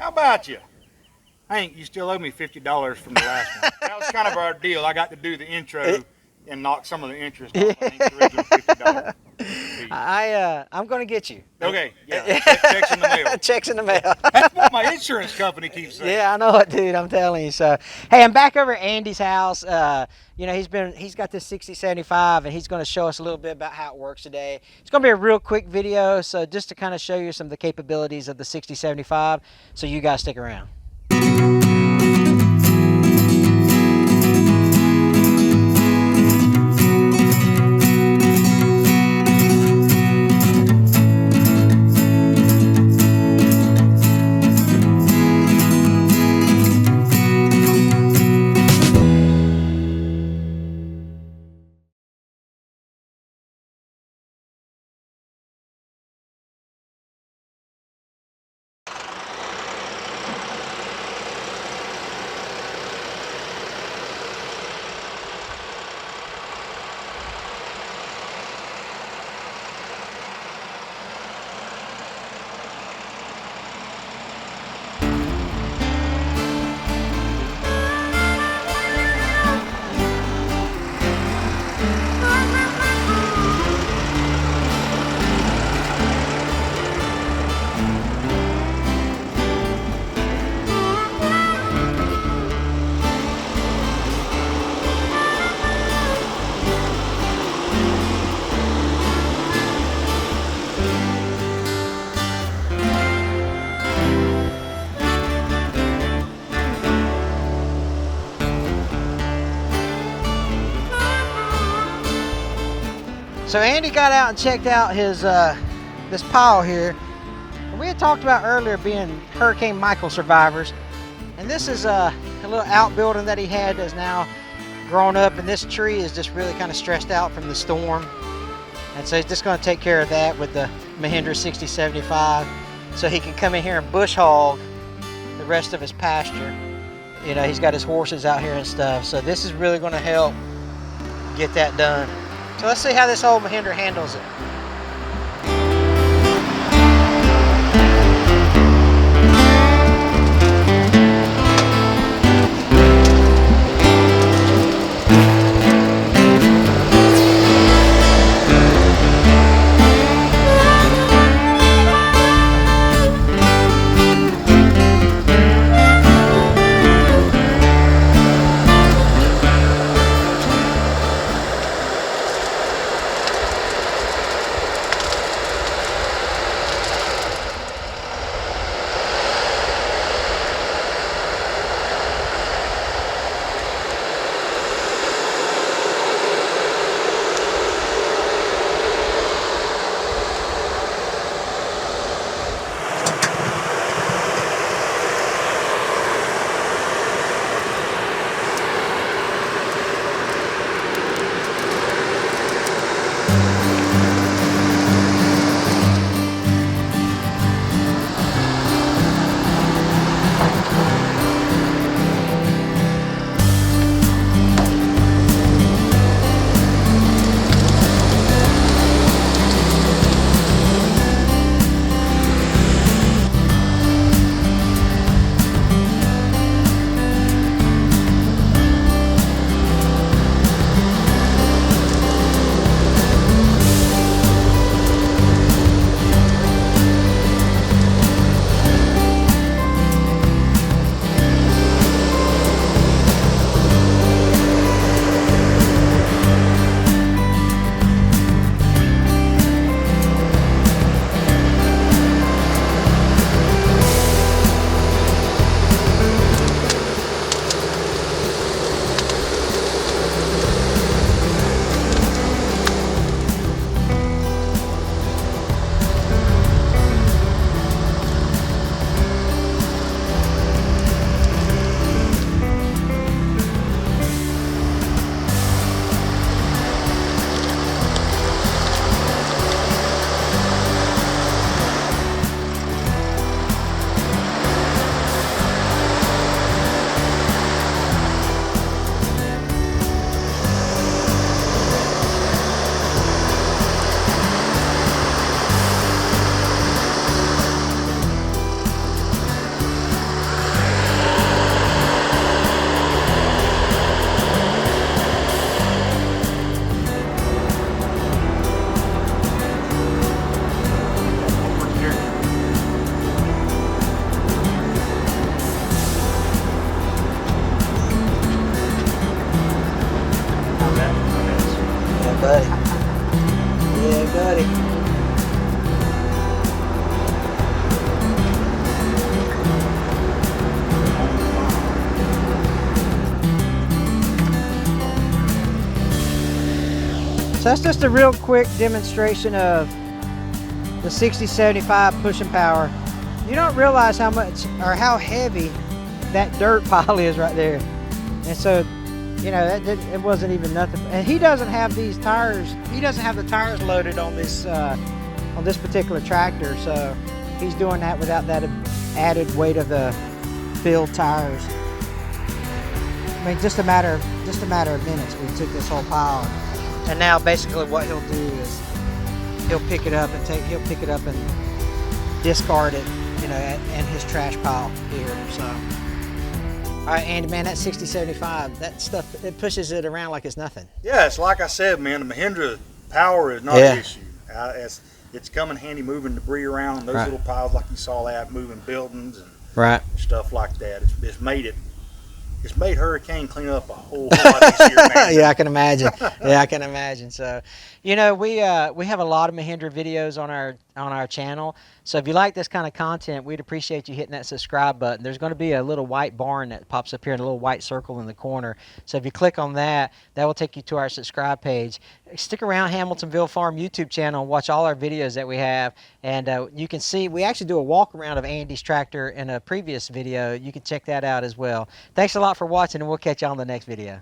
How about you? Hank, you still owe me $50 from the last one. That was kind of our deal. I got to do the intro and knock some of the interest off Hank's original $50. I'm going to get you. Okay, yeah. Checks in the mail. Checks in the mail. That's what my insurance company keeps saying. Yeah, I know it, dude. I'm telling you. So, hey, I'm back over at Andy's house. You know, he's got this 6075, and he's going to show us a little bit about how it works today. It's going to be a real quick video, so just to kind of show you some of the capabilities of the 6075. So you guys stick around. So Andy got out and checked out his this pile here. We had talked about earlier being Hurricane Michael survivors, and this is a little outbuilding that he had that's now grown up, and this tree is just really kind of stressed out from the storm, and so he's just going to take care of that with the Mahindra 6075, so he can come in here and bush hog the rest of his pasture. You know, he's got his horses out here and stuff, so this is really going to help get that done. So let's see how this old Mahindra handles it. So that's just a real quick demonstration of the 6075 pushing power. You don't realize how much or how heavy that dirt pile is right there. And so, you know, it wasn't even nothing. And he doesn't have these tires. He doesn't have the tires loaded on this particular tractor. So he's doing that without that added weight of the filled tires. I mean, just a matter of minutes. We took this whole pile, and now basically what he'll do is he'll pick it up and discard it, you know, in his trash pile here. So, all right, Andy, man, that 6075, that stuff, it pushes it around like it's nothing. Yeah, it's like I said, man. The Mahindra power is not an issue. It's coming handy moving debris around those little piles, like you saw that, moving buildings and stuff like that. It's made hurricane clean up a whole lot easier now. Yeah, I can imagine. Yeah, I can imagine. So, you know, we have a lot of Mahindra videos on our channel. So if you like this kind of content, we'd appreciate you hitting that subscribe button. There's going to be a little white barn that pops up here and a little white circle in the corner. So if you click on that, that will take you to our subscribe page. Stick around Hamiltonville Farm YouTube channel and watch all our videos that we have. And you can see, we actually do a walk around of Andy's tractor in a previous video. You can check that out as well. Thanks a lot for watching, and we'll catch you on the next video.